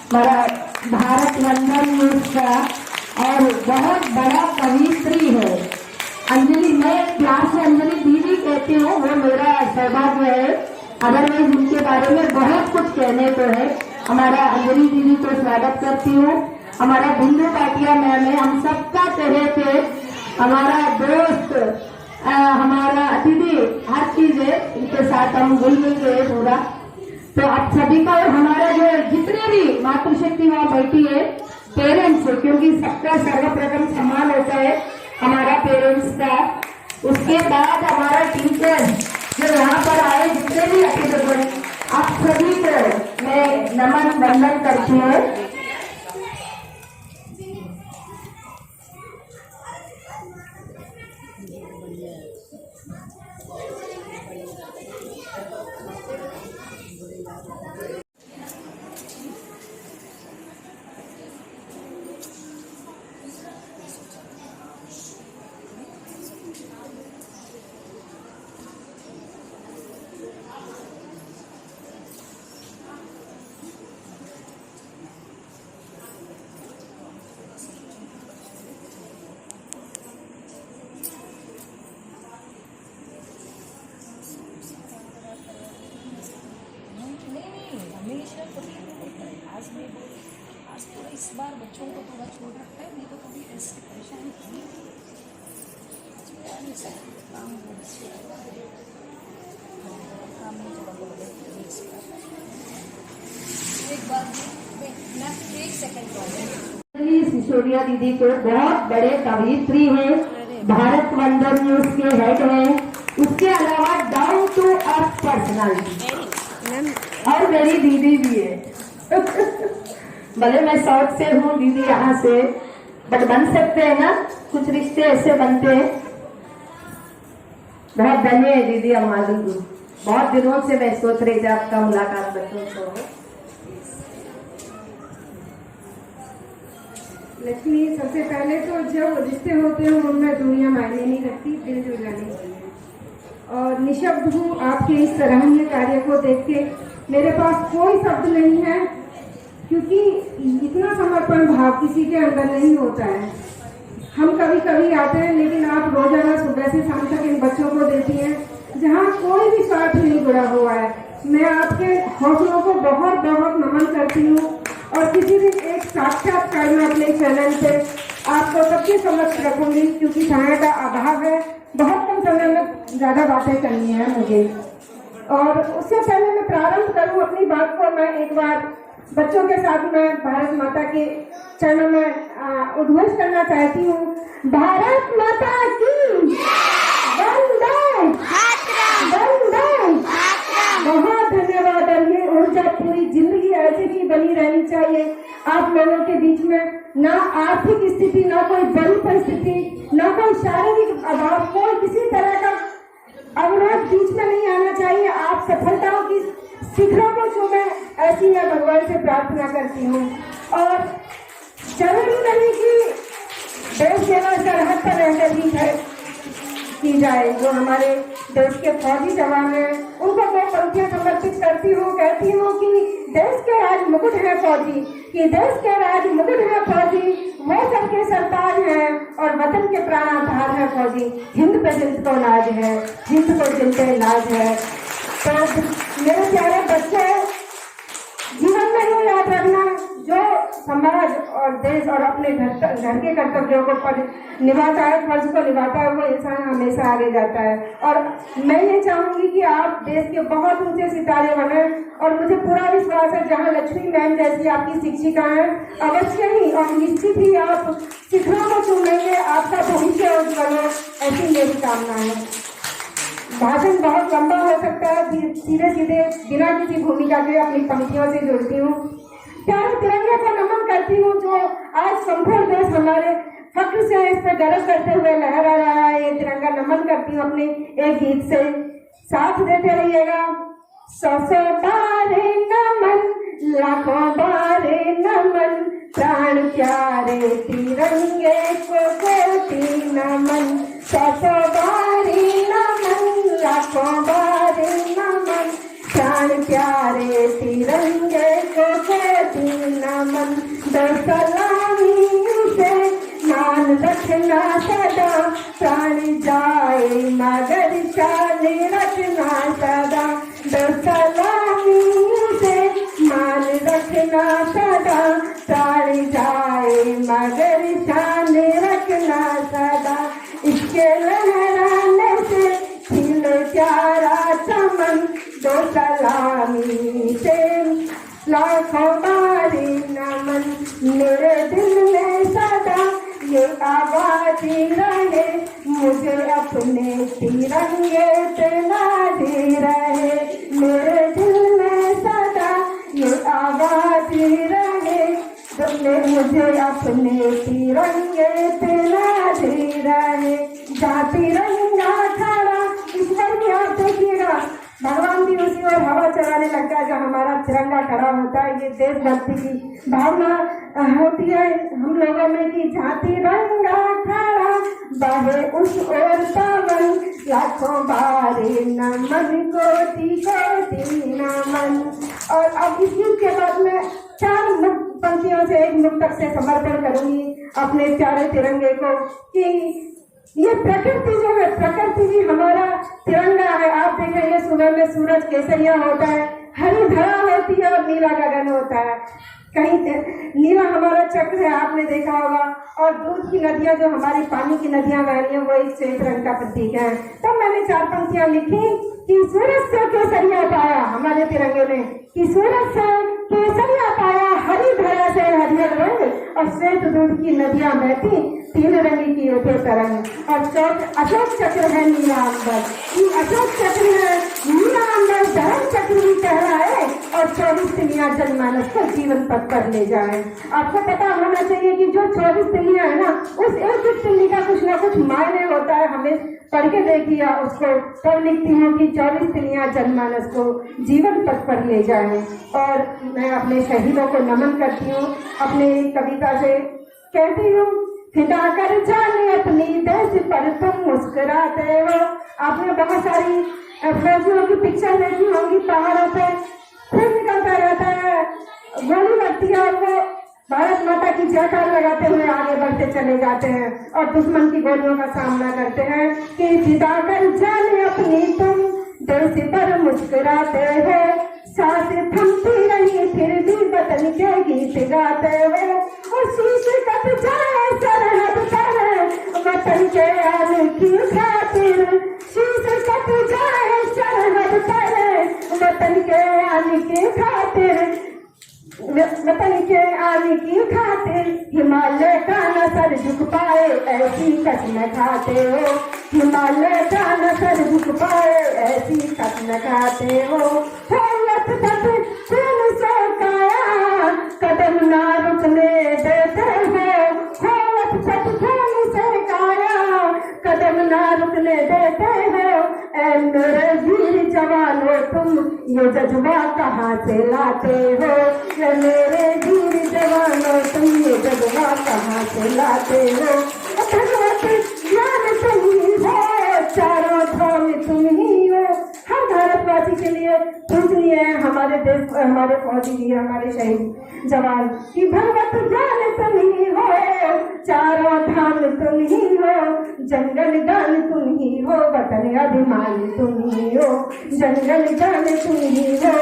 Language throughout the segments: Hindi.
भारत वंदन न्यूज का और बहुत बड़ा कवियत्री है अंजलि। मैं प्यार से अंजलि दीदी कहती हूँ, वो मेरा सौभाग्य है। अदरवाइज उनके बारे में बहुत कुछ कहने को है। हमारा अंजलि दीदी को स्वागत करती हूँ। हमारा बिंदु पाटिया मैम है, हम सबका चेहरे पे हमारा दोस्त, हमारा अतिथि, हर चीज है। इनके साथ हम घुल मिल गए पूरा। तो आप सभी का और हमारा जो जितने भी मातृशक्ति वहाँ बैठी है पेरेंट्स, क्योंकि सबका सर्वप्रथम सम्मान होता है हमारा पेरेंट्स का। उसके बाद हमारा टीचर जो यहाँ पर आए, जितने भी अतिथि, आप सभी को मैं नमन वंदन करती हूँ। आज थोड़ा इस बार बच्चों को थोड़ा छोड़ रखा है, नहीं तो कभी ऐसी परेशानी थी काम एक बार एक सेकंड। सिसोदिया दीदी को बहुत बड़े कवियत्री हैं, भारत वंदन न्यूज के हेड हैं। उसके अलावा डाउन टू अर्थ पर्सनालिटी और मेरी दीदी भी है। भले मैं साउथ से हूँ, दीदी यहाँ से, बट बन सकते हैं ना, कुछ रिश्ते ऐसे बनते हैं। बहुत धन्य है दीदी हमारी। बहुत दिनों से मैं सोच रही थी आपका मुलाकात बच्चों से हो। लक्ष्मी, सबसे पहले तो जब रिश्ते होते हैं उनमें दूरियां मायने नहीं रखती, दिल जुड़ जाने चाहिए। और निशब्द हूँ आपके इस सराहनीय कार्य को देख के। मेरे पास कोई शब्द नहीं है, क्योंकि इतना समर्पण भाव किसी के अंदर नहीं होता है। हम कभी कभी आते हैं, लेकिन आप रोजाना सुबह से शाम तक इन बच्चों को देती हैं, जहाँ कोई भी स्वार्थ नहीं जुड़ा हुआ है। मैं आपके हौसलों को बहुत बहुत नमन करती हूँ और किसी दिन एक साक्षात्कार में अपने चैनल पे आपको सबके समक्ष रखूंगी, क्योंकि समय का अभाव है। बहुत कम समय में ज्यादा बातें करनी है मुझे। और उससे पहले मैं प्रारंभ करूं अपनी बात को, मैं एक बार बच्चों के साथ मैं भारत माता के चरणों में उद्घोष करना चाहती हूँ। भारत माता की वंदे वंदे। बहुत धन्यवाद। और ये ऊर्जा पूरी जिंदगी ऐसे ही बनी रहनी चाहिए आप लोगों के बीच में। ना आर्थिक स्थिति, ना कोई बड़ी परिस्थिति, ना कोई शारीरिक अभाव, कोई किसी तरह का अवरोध बीच में नहीं आना चाहिए। आप सफलताओं की शिखरों को छूमे, ऐसी मैं भगवान से प्रार्थना करती हूँ। और जरूरी नहीं कि देश सेवा सरहद पर रहकर ही की जाए। जो हमारे देश के फौजी जवान हैं, उनको मैं पंक्तियां समर्पित करती हूँ। कहती हूँ कि देश के राज मुकुट है फौजी, कि देश के राज मुकुट है फौजी, वो सबके सरताज है और वतन के प्राण आधार है फौजी। हिंद पे जिनको नाज है, हिंद को जिन पे नाज है। तो मेरे प्यारे बच्चे, जीवन में ये याद रखना, जो समाज और देश और अपने घर के कर्तव्यों को निभाता है, फर्ज को निभाता है, वो इंसान हमेशा आगे जाता है। और मैं ये चाहूंगी कि आप देश के बहुत ऊंचे सितारे बने। और मुझे पूरा विश्वास है, जहाँ लक्ष्मी मैम जैसी आपकी शिक्षिका है, अवश्य ही और निश्चित ही आप शिखरों को चुनेंगे, आपका भविष्य उज्ज्वल हो, ऐसी मेरी कामना है। भाषण बहुत लंबा हो सकता है, सीधे सीधे बिना किसी भूमिका के अपनी पंक्तियों से जुड़ती हूँ। प्यारे तिरंगे को नमन करती हूँ, जो आज संपूर्ण देश हमारे फक्र से इस पर गर्व करते हुए लहरा रहा है। ये तिरंगा नमन करती हूँ अपने एक गीत से, साथ देते रहिएगा। 100 बारे नमन, लाखों बारे नमन, प्राण प्यारे तिरंगे को कोटि नमन। 100 बारे नमन, लाखों बारे नमन, प्राण प्राण प्यारे तिरंगे को कहती नमन, दो सलामी से मान रखना सदा, प्राण जाए मगर शान रखना सदा, दो सलामी से मान रखना सदा, प्राण जाए मगर शान रखना सदा। इसके लहराने से खिले प्यारा चमन, दो सलामी से लाखों बारी नमन, मेरे दिल में सदा ये आवाज रहे, मुझे अपने तिरंगे पे नाज़ी रहे, मेरे दिल में सदा ये आवाज रहे, मुझे अपने तिरंगे पे नाज़ी रहे। जहाँ तिरंगा खड़ा, ईश्वर की आप देखिएगा, भगवान भी उसी ओर हवा चलाने लगता है जहाँ हमारा तिरंगा खड़ा होता है। ये देशभक्ति की भावना होती है हम लोगों में कि जहाँ तिरंगा खड़ा बहे उस ओर पवन, लाखों बारे नमन कोटि कोटि नमन। और अब इस गीत के बाद में 4 पंक्तियों से एक मुक्तक से समर्पण करूंगी अपने प्यारे तिरंगे को कि ये प्रकृति जो है, प्रकृति भी हमारा तिरंगा है। आप देखेंगे सुबह में सूरज केसरिया होता है, हरी धरा होती है और नीला गगन होता है, कहीं नीला हमारा चक्र है, आपने देखा होगा। और दूध की नदियां जो हमारी पानी की नदियां बह रही है वो एक श्वेत रंग का प्रतीक है। तब मैंने 4 पंक्तियां लिखी कि सूरज से केसरिया पाया, हमारे तिरंगे ने, कि सूरज से केसरिया पाया, हरी धरा से हरियर रंग, और श्वेत दूध की नदियां बहती, 3 रंग की होते तरंग, और अशोक चक्र है नीला अंबर, अशोक चक्र है नीला अंबर, धर्म चक्र भी कह रहा है, और 24 तिलियां जनमानस को जीवन पथ पर ले जाए। आपको पता होना चाहिए कि जो 24 तिलियां है ना, उस एक तिल्ली का कुछ ना कुछ मायने होता है। हमें पढ़ के देखिए उसको, तब लिखती हूँ कि 24 तिलियां जनमानस को जीवन पथ पर ले जाए। और मैं अपने शहीदों को नमन करती हूँ, अपने कविता से कहती हूँ, फिदा कर जाने अपनी देश पर तुम मुस्कुराते हो। आपने बहुत सारी फौजियों की पिक्चर देखी होंगी, पहाड़ों पे खून निकलता रहता है, गोली लगती है और वो भारत माता की जयकार लगाते हुए आगे बढ़ते चले जाते हैं और दुश्मन की गोलियों का सामना करते हैं। कि फिदा कर जाने अपनी तुम देश पर मुस्कुराते हो, सांस थमती रही फिर भी वतन के गीत गाते हो, और शीश कट जाए सरहद पर वतन के आन की खातिर, शीश कट जाए सरहद पर वतन के आन की खातिर, वतन के आने की खातिर हिमालय का न सर झुक पाए ऐसी कसम खाते हो, हिमालय का न सर झुक पाए ऐसी कसम खाते हो। लत तक खून से काया कदम ना रुकने देते हो, लत तक खून से काया कदम ना रुकने देते हो। ऐ मेरे वीर जवानों तुम ये जज्बा कहाँ से लाते हो, ये मेरे वीर जवानों तुम ये जज्बा कहाँ से लाते हो। भगवत ज्ञान तुम ही हो, चारों धाम तुम ही हो। हर भारतवासी के लिए पूजनीय है हमारे देश, हमारे फौजी वीर, हमारे शहीद जवान की भगवत ज्ञान तुम ही हो, चारों धाम तुम ही हो, जंगल गान तुम ही हो, वतन अभिमान तुम ही हो, जंगल गान तुम ही हो,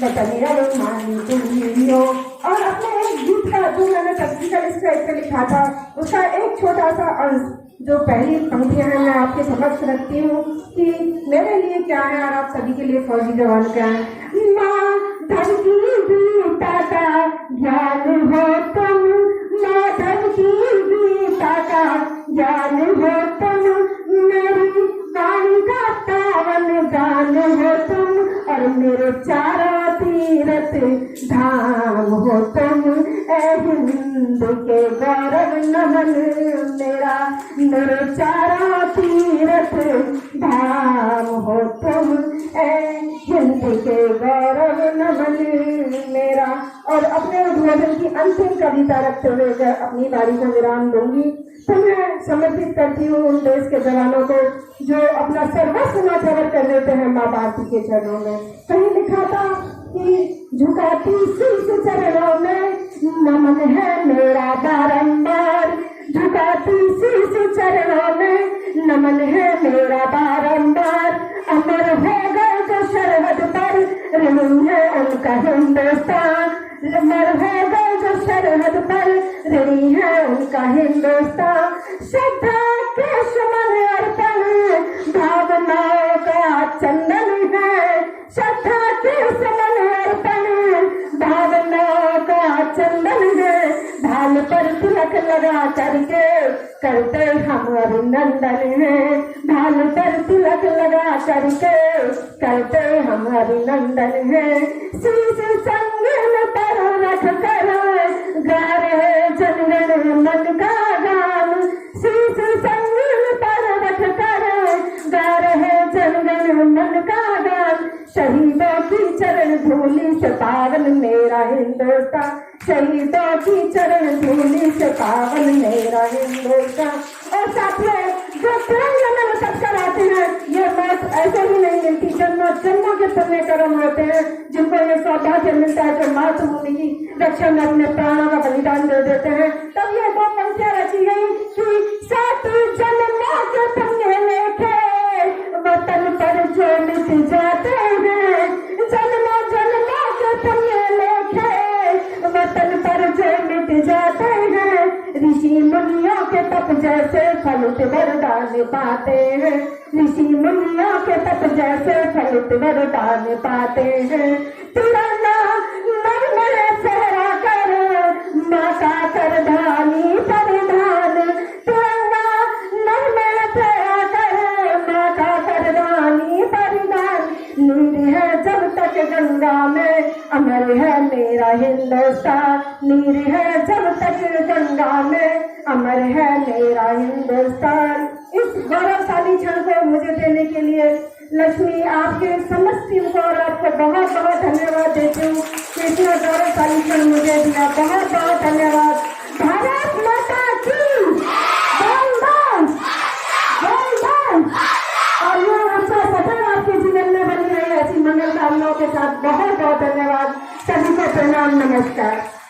वतन अभिमान तुम ही हो। और अपने एक गीत का जो मैंने तस्वीर स्क्राइब कर लिखा था उसका एक छोटा सा अंश जो पहली पंक्तियां हैं मैं आपके समक्ष रखती हूँ कि मेरे लिए क्या है और आप सभी के लिए फौजी जवान क्या है। माँ धरती गीता का ज्ञान हो तुम, माँ धरती गीता का ज्ञान हो तुम, मेरी वाणी का पावन गान हो तुम, और मेरे चारों तीरथ धाम हो तुम। ऐ हिंद के गौरव नमन मेरा, मेरे चारों तीरथ धाम हो तुम। ऐ हिंद के गौरव नमन मेरा। करूंगा और अपने उद्बोधन की अंतिम कविता रखते हुए अपनी बारी को विराम दूंगी। तो मैं समर्पित करती हूँ उन देश के जवानों को जो अपना सर्वस्व न्यौछावर कर देते हैं माँ भारती के चरणों में। कहीं लिखा था कि झुकाती शीश चरणों में नमन है मेरा बारंबार, झुकाती शीश चरणों में नमन है मेरा बारंबार। अमर हो गए जो सरहद पर ऋणी है उनका हिंदुस्तान, अमर हो गए जो सरहद पर ऋणी है उनका हिंदुस्तान। श्रद्धा के सुमन अर्पण भावनाओं का चंदन है, श्रद्धा के सुमन अर्पण भावनाओं का चंदन है। ढाल पर तिलक लगा करके करते हम अभिनंदन है, ढाल पर तिलक लगा करके करते हम अभिनंदन है। शीश संगीन पर रख कर गा रहे जनगण मन का गान, शीश संगीन पर रख कर गा रहे जनगण मन का गान। शहीदों की चरण धूलि से पावन मेरा हिंदुस्तान, शहीदों की चरण धूलि से पावन मेरा हिंदुस्तान। और साथियों जो तिरंगे में लटक कर आते हैं ये मौत ऐसे ही नहीं मिलती, जन्मों जन्मों के पुण्य कर्म होते हैं जिनको ये सौभाग्य मिलता है जो मातृभूमि की रक्षा में अपने प्राणों का बलिदान दे देते हैं। तब ये दो पंक्तियां रची गई कि सात जन्मों के पुण्य लेके वतन पर जो मिट जाते हैं, जन्मों जन्मों के पुण्य लेके वतन पर जो मिट जाते हैं। ऋषि मुनियों के तप जैसे फलित वरदान पाते हैं, ऋषि मुनियों के तप जैसे फलित वरदान पाते हैं। तिरंगा नर में फहरा कर माँ का करधानी परिधान, तिरंगा नर में फहरा कर माँ का करधानी परिधान। नीर है जब तक गंगा में अमर है मेरा हिंदुस्तान, नीर है जब तक गंगा में अमर है मेरा हिंदुस्तान। इस गौरवशाली क्षण को मुझे देने के लिए लक्ष्मी आपके समस्त टीम को और आपको बहुत बहुत धन्यवाद देती हूँ कि इतना गौरवशाली क्षण मुझे दिया। बहुत बहुत धन्यवाद। भारत माता की जय, जय। और ये अच्छा सदैव आपके जीवन में बनी रही ऐसी मंगल कामनाओं के साथ बहुत बहुत धन्यवाद। सभी को प्रणाम, नमस्कार।